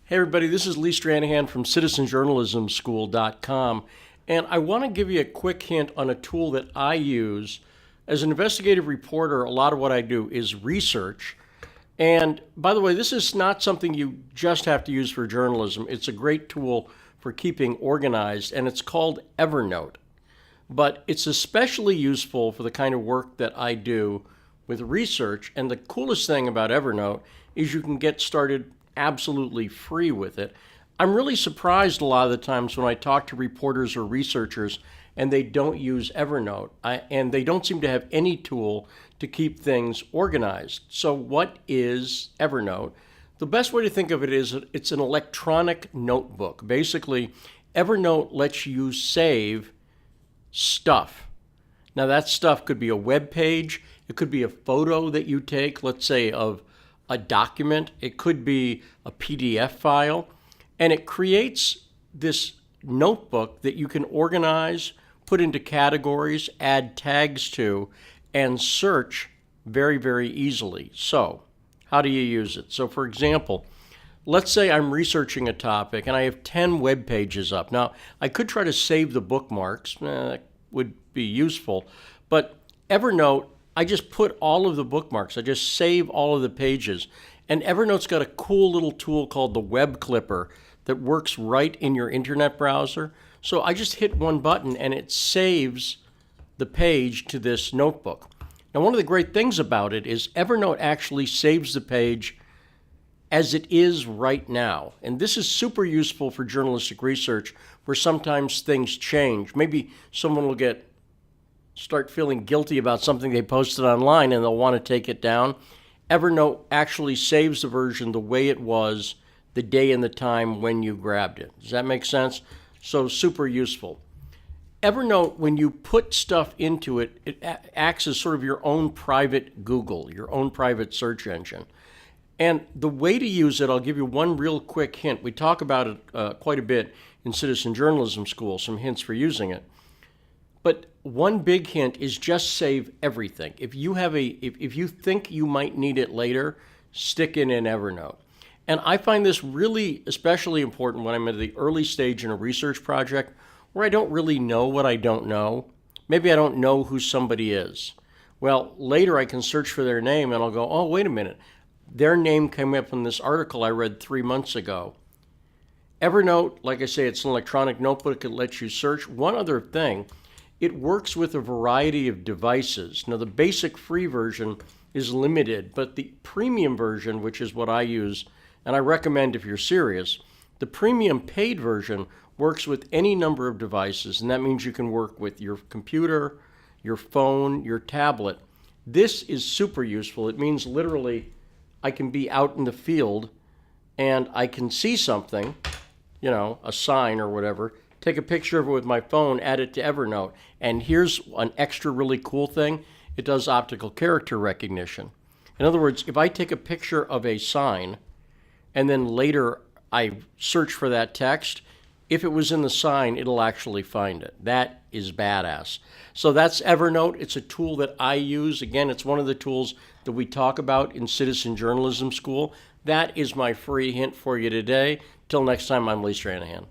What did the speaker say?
Hey everybody, this is Lee Stranahan from citizenjournalismschool.com, and I want to give you a quick hint on a tool that I use. As an investigative reporter, a lot of what I do is research. And by the way, this is not something you just have to use for journalism. It's a great tool for keeping organized, and it's called Evernote. But it's especially useful for the kind of work that I do with research. And the coolest thing about Evernote is you can get started absolutely free with it. I'm really surprised a lot of the times when I talk to reporters or researchers and they don't use Evernote, and they don't seem to have any tool to keep things organized. So what is Evernote? The best way to think of it is it's an electronic notebook. Basically, Evernote lets you save stuff. Now that stuff could be a web page, it could be a photo that you take, let's say of a document, it could be a PDF file, and it creates this notebook that you can organize, put into categories, add tags to, and search very, very easily. So, how do you use it? So, for example, let's say I'm researching a topic and I have 10 web pages up. Now, I could try to save the bookmarks, that would be useful, but Evernote, I just put all of the bookmarks. I just save all of the pages. And Evernote's got a cool little tool called the Web Clipper that works right in your internet browser. So I just hit one button and it saves the page to this notebook. Now, one of the great things about it is Evernote actually saves the page as it is right now. And this is super useful for journalistic research where sometimes things change. Maybe someone will start feeling guilty about something they posted online and they'll want to take it down. Evernote actually saves the version the way it was the day and the time when you grabbed it. Does that make sense? So super useful. Evernote, when you put stuff into it, it acts as sort of your own private Google, your own private search engine. And the way to use it, I'll give you one real quick hint. We talk about it quite a bit in Citizen Journalism School, some hints for using it. But one big hint is just save everything. If you think you might need it later, stick it in Evernote. And I find this really especially important when I'm at the early stage in a research project where I don't really know what I don't know. Maybe I don't know who somebody is. Well, later I can search for their name and I'll go, oh, wait a minute. Their name came up in this article I read 3 months ago. Evernote, like I say, it's an electronic notebook. It lets you search. One other thing, it works with a variety of devices. Now, the basic free version is limited, but the premium version, which is what I use, and I recommend if you're serious, the premium paid version works with any number of devices, and that means you can work with your computer, your phone, your tablet. This is super useful. It means literally I can be out in the field and I can see something, a sign or whatever, take a picture of it with my phone, add it to Evernote, and here's an extra really cool thing. It does optical character recognition. In other words, if I take a picture of a sign and then later I search for that text, if it was in the sign, it'll actually find it. That is badass. So that's Evernote. It's a tool that I use. Again, it's one of the tools that we talk about in Citizen Journalism School. That is my free hint for you today. Till next time, I'm Lee Stranahan.